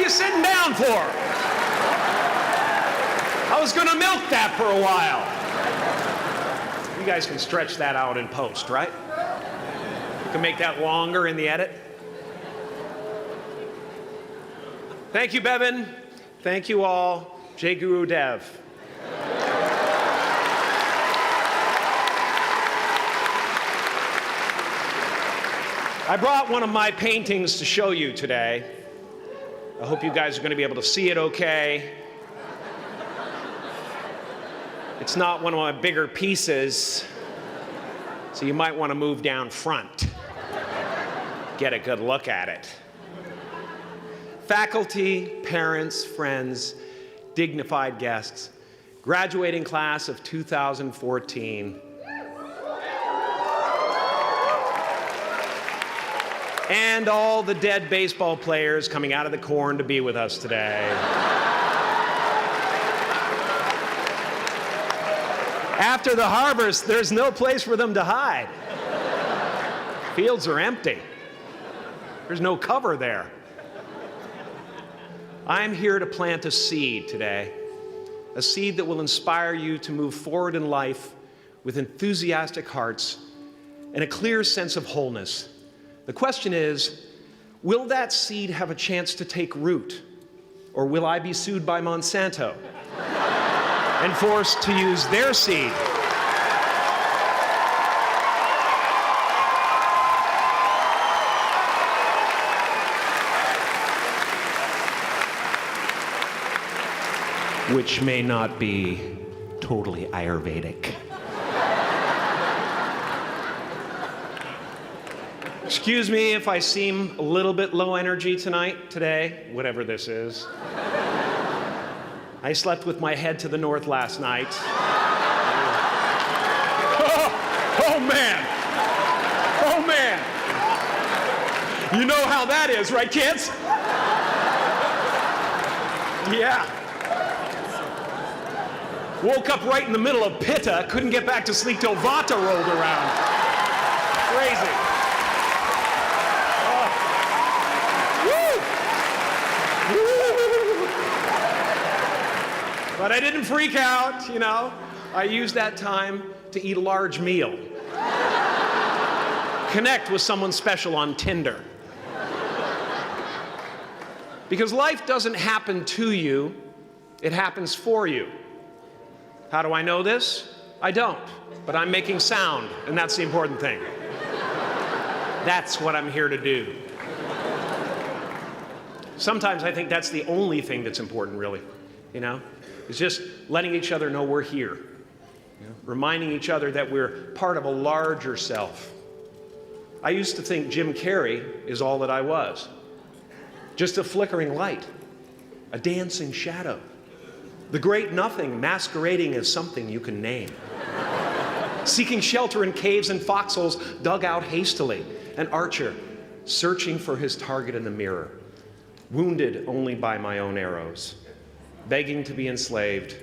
you sitting down for? I was going to milk that for a while. You guys can stretch that out in post, right? You can make that longer in the edit. Thank you, Bevan. Thank you all. Jai Guru Dev. I brought one of my paintings to show you today. I hope you guys are going to be able to see it okay. It's not one of my bigger pieces, so you might want to move down front. Get a good look at it. Faculty, parents, friends, dignified guests, graduating class of 2014, and all the dead baseball players coming out of the corn to be with us today. After the harvest, there's no place for them to hide. Fields are empty. There's no cover there. I'm here to plant a seed today, a seed that will inspire you to move forward in life with enthusiastic hearts and a clear sense of wholeness. The question is, will that seed have a chance to take root, or will I be sued by Monsanto and forced to use their seed? Which may not be totally Ayurvedic. Excuse me if I seem a little bit low energy today, whatever this is. I slept with my head to the north last night. Oh man! Oh man! You know how that is, right, kids? Yeah. Woke up right in the middle of Pitta, couldn't get back to sleep till Vata rolled around. Crazy. But I didn't freak out, you know. I used that time to eat a large meal. Connect with someone special on Tinder. Because life doesn't happen to you, it happens for you. How do I know this? I don't, but I'm making sound, and that's the important thing. That's what I'm here to do. Sometimes I think that's the only thing that's important, really, you know? It's just letting each other know we're here. You know? Reminding each other that we're part of a larger self. I used to think Jim Carrey is all that I was. Just a flickering light, a dancing shadow, the great nothing masquerading as something you can name. Seeking shelter in caves and foxholes dug out hastily, an archer searching for his target in the mirror, wounded only by my own arrows, begging to be enslaved,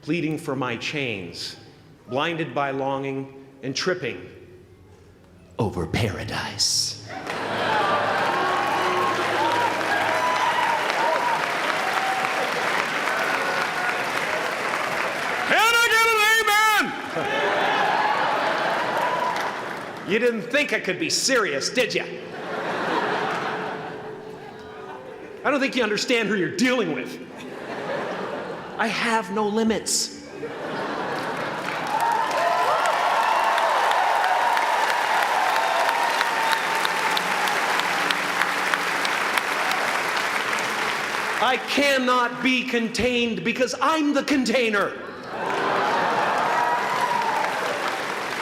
pleading for my chains, blinded by longing and tripping over paradise. You didn't think I could be serious, did you? I don't think you understand who you're dealing with. I have no limits. I cannot be contained because I'm the container.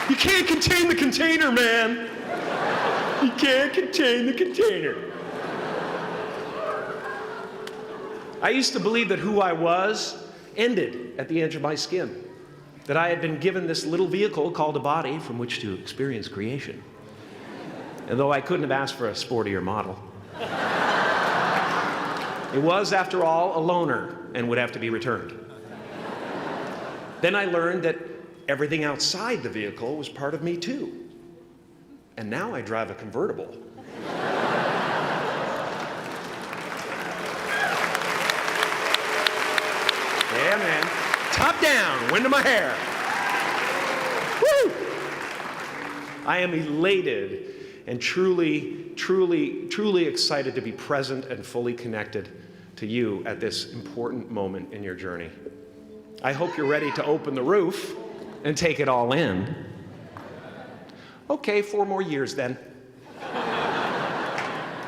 You can't contain the container, man. You can't contain the container. I used to believe that who I was ended at the edge of my skin, that I had been given this little vehicle called a body from which to experience creation. And though I couldn't have asked for a sportier model, it was, after all, a loaner and would have to be returned. Then I learned that everything outside the vehicle was part of me too. And now I drive a convertible. top down, wind in my hair. Woo! I am elated and truly, truly, truly excited to be present and fully connected to you at this important moment in your journey. I hope you're ready to open the roof and take it all in. Okay, 4 more years then.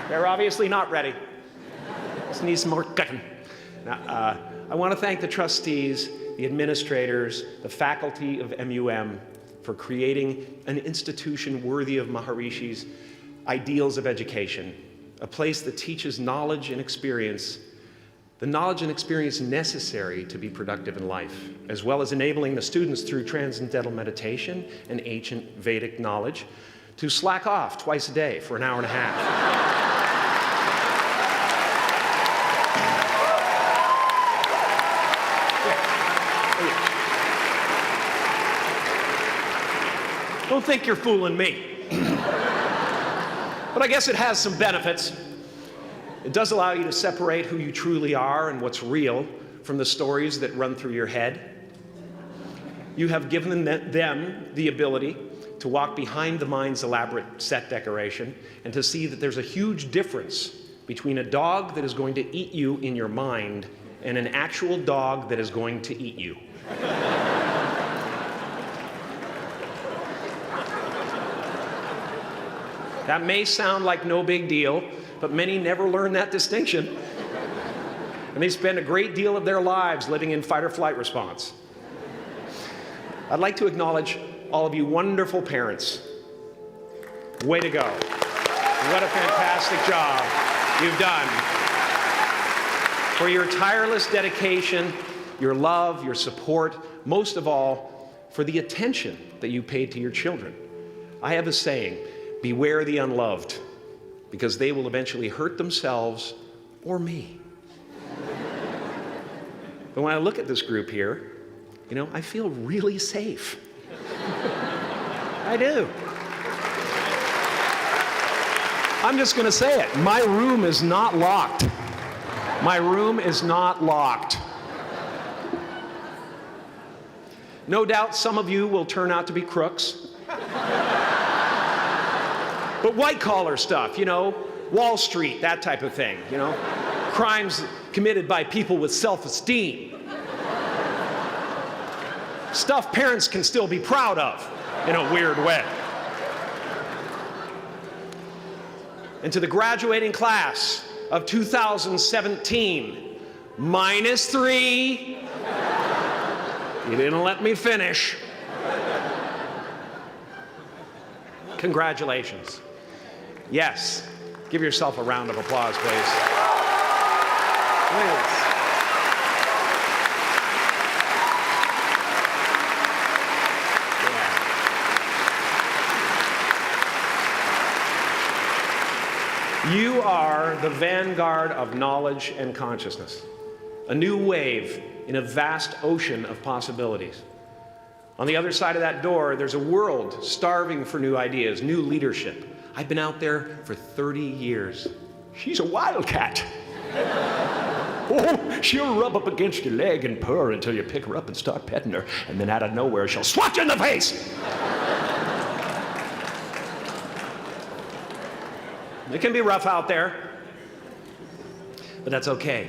They're obviously not ready. Just need some more cooking. Now, I want to thank the trustees, the administrators, the faculty of MUM for creating an institution worthy of Maharishi's ideals of education, a place that teaches knowledge and experience, the knowledge and experience necessary to be productive in life, as well as enabling the students through transcendental meditation and ancient Vedic knowledge to slack off twice a day for an hour and a half. Don't think you're fooling me. But I guess it has some benefits. It does allow you to separate who you truly are and what's real from the stories that run through your head. You have given them the ability to walk behind the mind's elaborate set decoration and to see that there's a huge difference between a dog that is going to eat you in your mind and an actual dog that is going to eat you. That may sound like no big deal, but many never learn that distinction. And they spend a great deal of their lives living in fight or flight response. I'd like to acknowledge all of you wonderful parents. Way to go. What a fantastic job you've done. For your tireless dedication, your love, your support, most of all, for the attention that you paid to your children. I have a saying, beware the unloved, because they will eventually hurt themselves or me. But when I look at this group here, you know, I feel really safe. I do. I'm just going to say it. My room is not locked. My room is not locked. No doubt some of you will turn out to be crooks. But white-collar stuff, you know, Wall Street, that type of thing, you know, crimes committed by people with self-esteem. Stuff parents can still be proud of in a weird way. And to the graduating class of 2017, -3, you didn't let me finish. Congratulations. Yes, give yourself a round of applause, please. Please. Yeah. You are the vanguard of knowledge and consciousness, a new wave in a vast ocean of possibilities. On the other side of that door, there's a world starving for new ideas, new leadership. I've been out there for 30 years. She's a wildcat. Oh, she'll rub up against your leg and purr until you pick her up and start petting her, and then out of nowhere, she'll swat you in the face. It can be rough out there, but that's okay,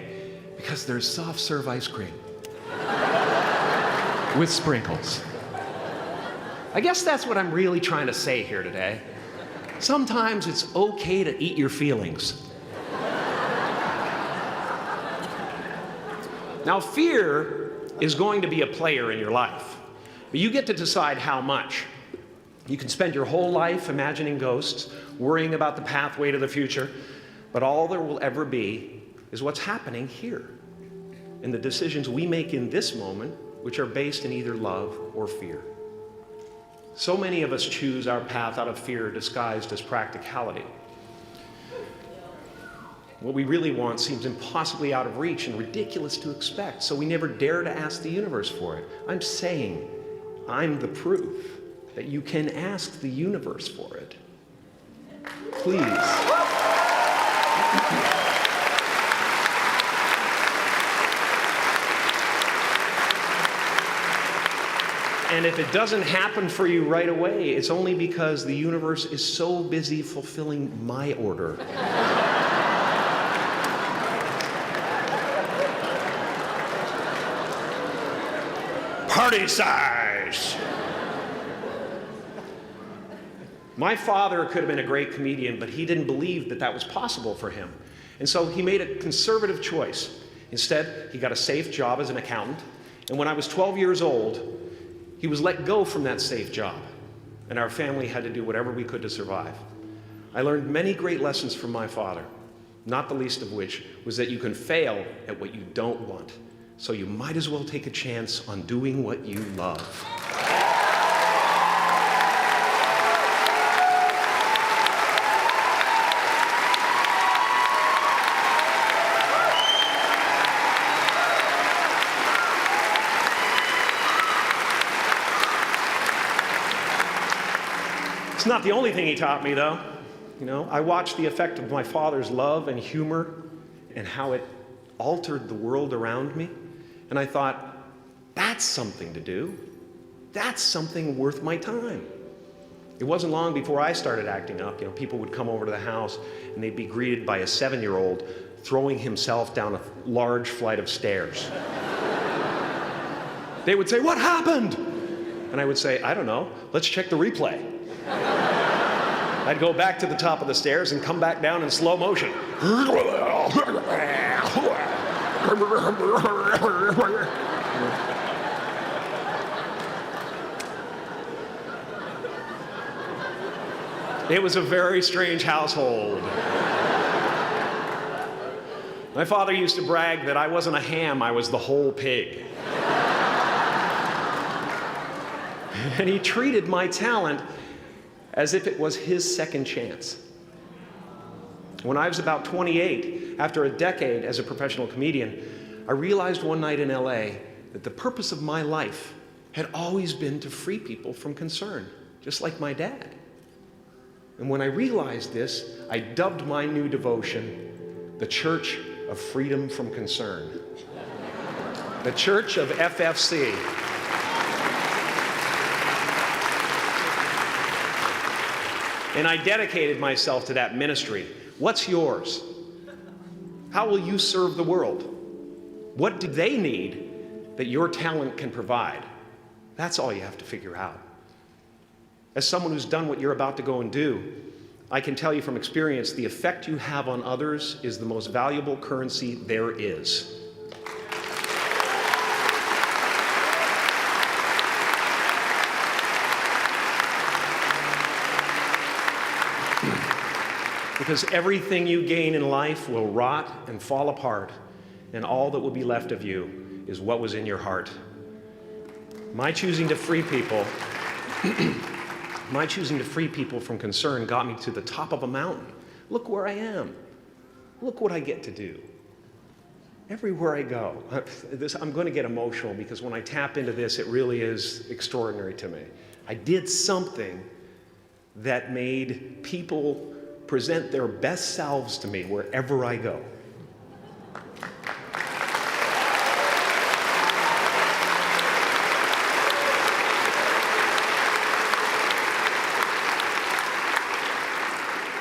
because there's soft serve ice cream with sprinkles. I guess that's what I'm really trying to say here today. Sometimes it's okay to eat your feelings. Now, fear is going to be a player in your life, but you get to decide how much. You can spend your whole life imagining ghosts, worrying about the pathway to the future, but all there will ever be is what's happening here, and the decisions we make in this moment, which are based in either love or fear. So many of us choose our path out of fear disguised as practicality. What we really want seems impossibly out of reach and ridiculous to expect, so we never dare to ask the universe for it. I'm saying I'm the proof that you can ask the universe for it. Please. And if it doesn't happen for you right away, it's only because the universe is so busy fulfilling my order. Party size! My father could have been a great comedian, but he didn't believe that that was possible for him. And so he made a conservative choice. Instead, he got a safe job as an accountant. And when I was 12 years old, he was let go from that safe job. And our family had to do whatever we could to survive. I learned many great lessons from my father, not the least of which was that you can fail at what you don't want. So you might as well take a chance on doing what you love. It's not the only thing he taught me, though. You know, I watched the effect of my father's love and humor and how it altered the world around me. And I thought, that's something to do. That's something worth my time. It wasn't long before I started acting up. You know, people would come over to the house and they'd be greeted by a 7-year-old throwing himself down a large flight of stairs. They would say, "What happened?" And I would say, "I don't know. Let's check the replay." I'd go back to the top of the stairs and come back down in slow motion. It was a very strange household. My father used to brag that I wasn't a ham, I was the whole pig. And he treated my talent as if it was his second chance. When I was about 28, after a decade as a professional comedian, I realized one night in LA that the purpose of my life had always been to free people from concern, just like my dad. And when I realized this, I dubbed my new devotion the Church of Freedom from Concern. The Church of FFC. And I dedicated myself to that ministry. What's yours? How will you serve the world? What do they need that your talent can provide? That's all you have to figure out. As someone who's done what you're about to go and do, I can tell you from experience, the effect you have on others is the most valuable currency there is. Because everything you gain in life will rot and fall apart, and all that will be left of you is what was in your heart. My choosing to free people, from concern got me to the top of a mountain. Look where I am. Look what I get to do. Everywhere I go. I'm going to get emotional because when I tap into this, it really is extraordinary to me. I did something that made people present their best selves to me wherever I go.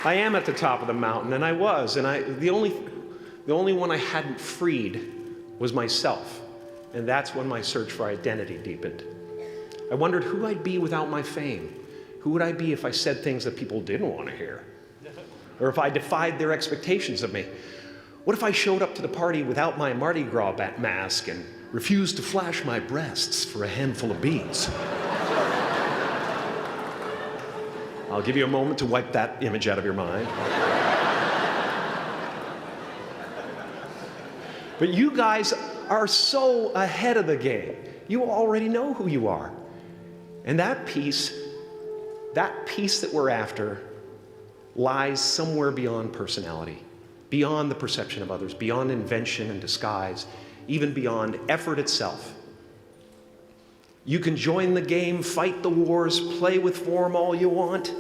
I am at the top of the mountain, and I was, and the only one I hadn't freed was myself, and that's when my search for identity deepened. I wondered who I'd be without my fame. Who would I be if I said things that people didn't want to hear? Or if I defied their expectations of me? What if I showed up to the party without my Mardi Gras mask and refused to flash my breasts for a handful of beads? I'll give you a moment to wipe that image out of your mind. But you guys are so ahead of the game. You already know who you are. And that peace that we're after lies somewhere beyond personality, beyond the perception of others, beyond invention and disguise, even beyond effort itself. You can join the game, fight the wars, play with form all you want,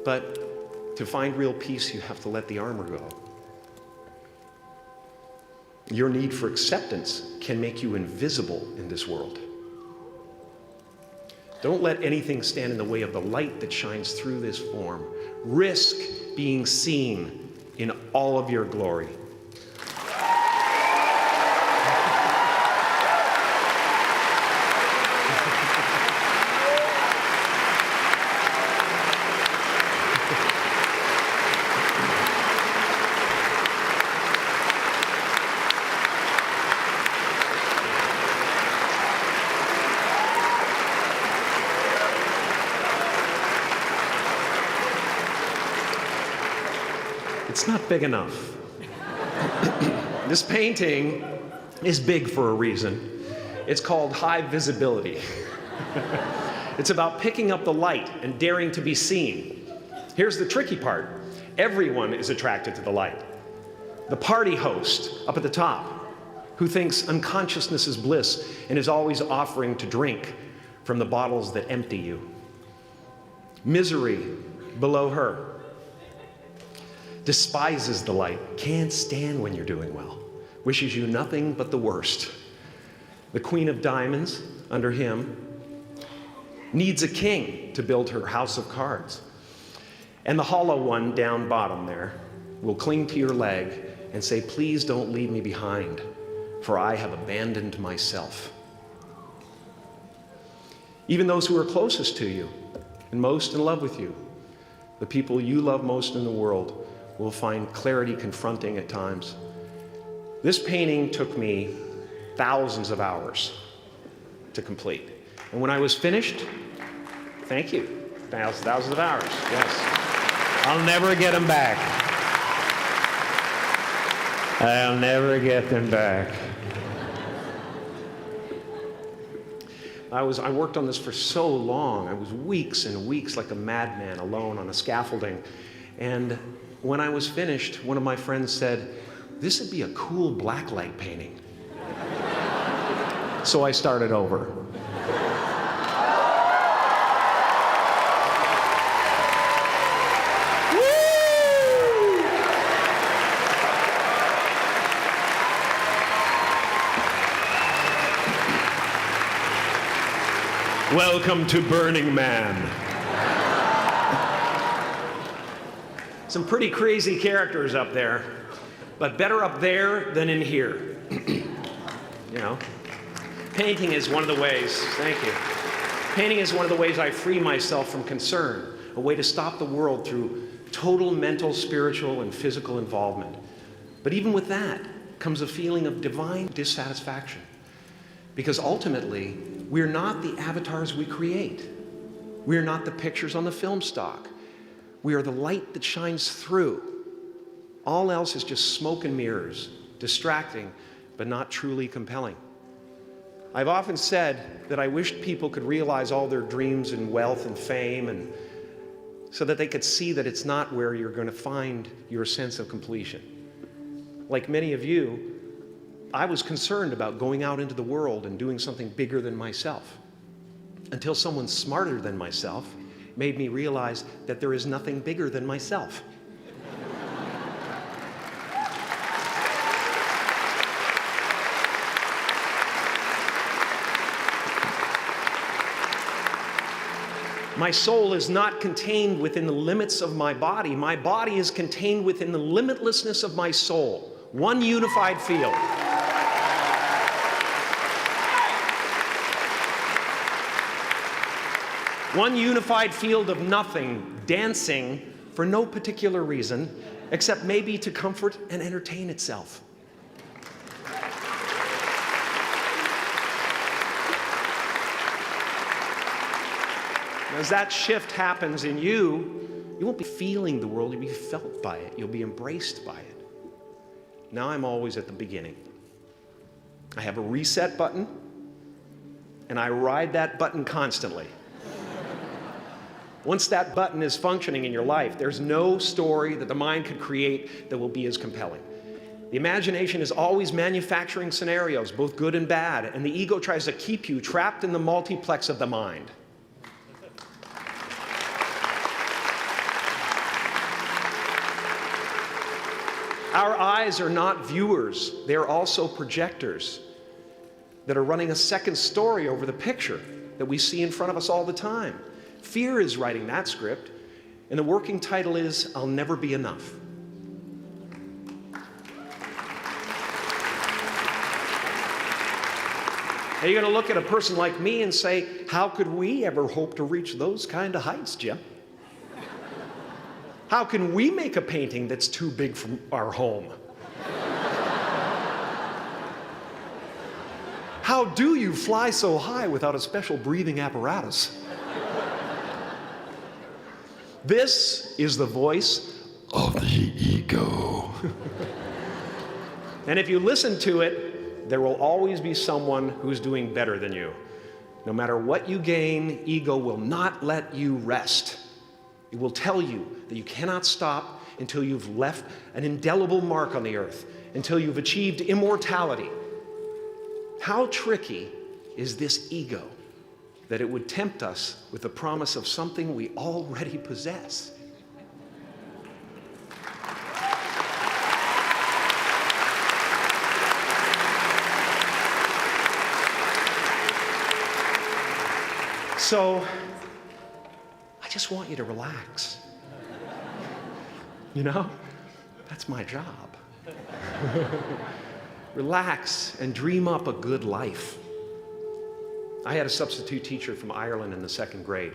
but to find real peace, you have to let the armor go. Your need for acceptance can make you invisible in this world. Don't let anything stand in the way of the light that shines through this form. Risk being seen in all of your glory. It's not big enough. This painting is big for a reason. It's called high visibility. It's about picking up the light and daring to be seen. Here's the tricky part. Everyone is attracted to the light. The party host up at the top, who thinks unconsciousness is bliss and is always offering to drink from the bottles that empty you. Misery below her. Despises the light, can't stand when you're doing well, wishes you nothing but the worst. The Queen of Diamonds, under him, needs a king to build her house of cards. And the hollow one down bottom there will cling to your leg and say, please don't leave me behind, for I have abandoned myself. Even those who are closest to you and most in love with you, the people you love most in the world, will find clarity confronting at times. This painting took me thousands of hours to complete. And when I was finished, thank you, thousands of hours, yes. I'll never get them back. I'll never get them back. I worked on this for so long. I was weeks and weeks like a madman alone on a scaffolding. And when I was finished, one of my friends said, this would be a cool blacklight painting. So I started over. Welcome to Burning Man. Some pretty crazy characters up there, but better up there than in here. You know, painting is one of the ways, thank you. Painting is one of the ways I free myself from concern, a way to stop the world through total mental, spiritual, and physical involvement. But even with that comes a feeling of divine dissatisfaction, because ultimately, we're not the avatars we create. We're not the pictures on the film stock. We are the light that shines through. All else is just smoke and mirrors, distracting, but not truly compelling. I've often said that I wished people could realize all their dreams and wealth and fame, and so that they could see that it's not where you're going to find your sense of completion. Like many of you, I was concerned about going out into the world and doing something bigger than myself, until someone smarter than myself made me realize that there is nothing bigger than myself. My soul is not contained within the limits of my body. My body is contained within the limitlessness of my soul. One unified field. One unified field of nothing, dancing for no particular reason, except maybe to comfort and entertain itself. As that shift happens in you, you won't be feeling the world, you'll be felt by it. You'll be embraced by it. Now I'm always at the beginning. I have a reset button, and I ride that button constantly. Once that button is functioning in your life, there's no story that the mind could create that will be as compelling. The imagination is always manufacturing scenarios, both good and bad, and the ego tries to keep you trapped in the multiplex of the mind. Our eyes are not viewers, they're also projectors that are running a second story over the picture. that we see in front of us all the time. Fear is writing that script, and the working title is, I'll Never Be Enough. Now you're going to look at a person like me and say, how could we ever hope to reach those kind of heights, Jim? How can we make a painting that's too big for our home? How do you fly so high without a special breathing apparatus? This is the voice of the ego. And if you listen to it, there will always be someone who's doing better than you. No matter what you gain, ego will not let you rest. It will tell you that you cannot stop until you've left an indelible mark on the earth, until you've achieved immortality. How tricky is this ego that it would tempt us with the promise of something we already possess? So, I just want you to relax. You know, that's my job. Relax and dream up a good life. I had a substitute teacher from Ireland in the 2nd grade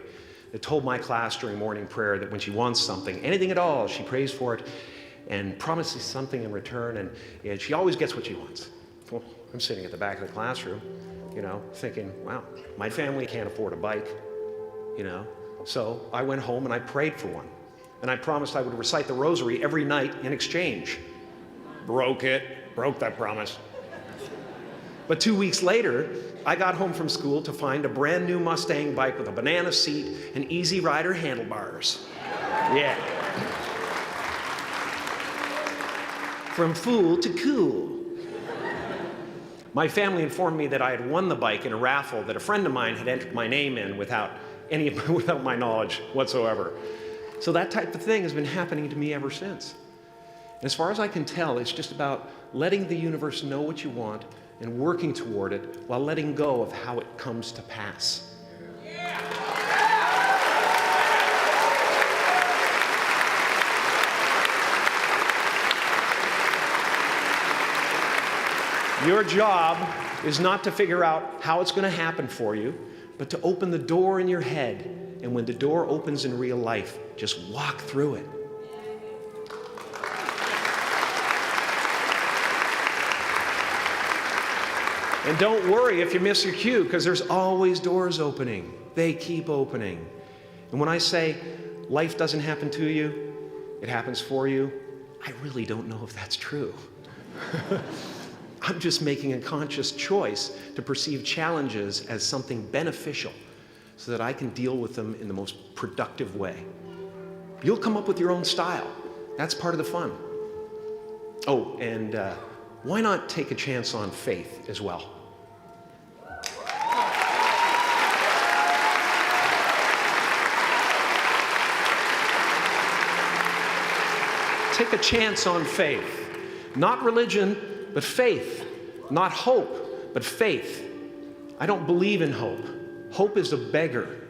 that told my class during morning prayer that when she wants something, anything at all, she prays for it and promises something in return, and she always gets what she wants. Well, I'm sitting at the back of the classroom, you know, thinking, wow, my family can't afford a bike, you know. So I went home and I prayed for one. And I promised I would recite the rosary every night in exchange. Broke that promise. But 2 weeks later, I got home from school to find a brand new Mustang bike with a banana seat and Easy Rider handlebars. Yeah. From fool to cool. My family informed me that I had won the bike in a raffle that a friend of mine had entered my name in without my knowledge whatsoever. So that type of thing has been happening to me ever since. And as far as I can tell, it's just about letting the universe know what you want and working toward it while letting go of how it comes to pass. Your job is not to figure out how it's going to happen for you, but to open the door in your head. And when the door opens in real life, just walk through it. And don't worry if you miss your cue, because there's always doors opening. They keep opening. And when I say life doesn't happen to you, it happens for you, I really don't know if that's true. I'm just making a conscious choice to perceive challenges as something beneficial so that I can deal with them in the most productive way. You'll come up with your own style. That's part of the fun. Oh, and why not take a chance on faith as well? Take a chance on faith. Not religion, but faith. Not hope, but faith. I don't believe in hope. Hope is a beggar.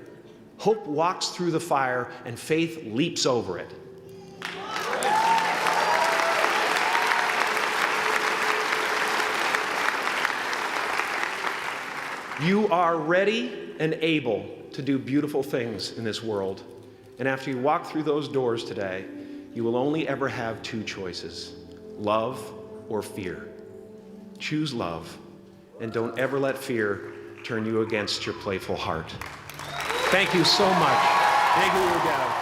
Hope walks through the fire, and faith leaps over it. You are ready and able to do beautiful things in this world. And after you walk through those doors today, you will only ever have two choices: love or fear. Choose love, and don't ever let fear turn you against your playful heart. Thank you so much. Thank you, guys.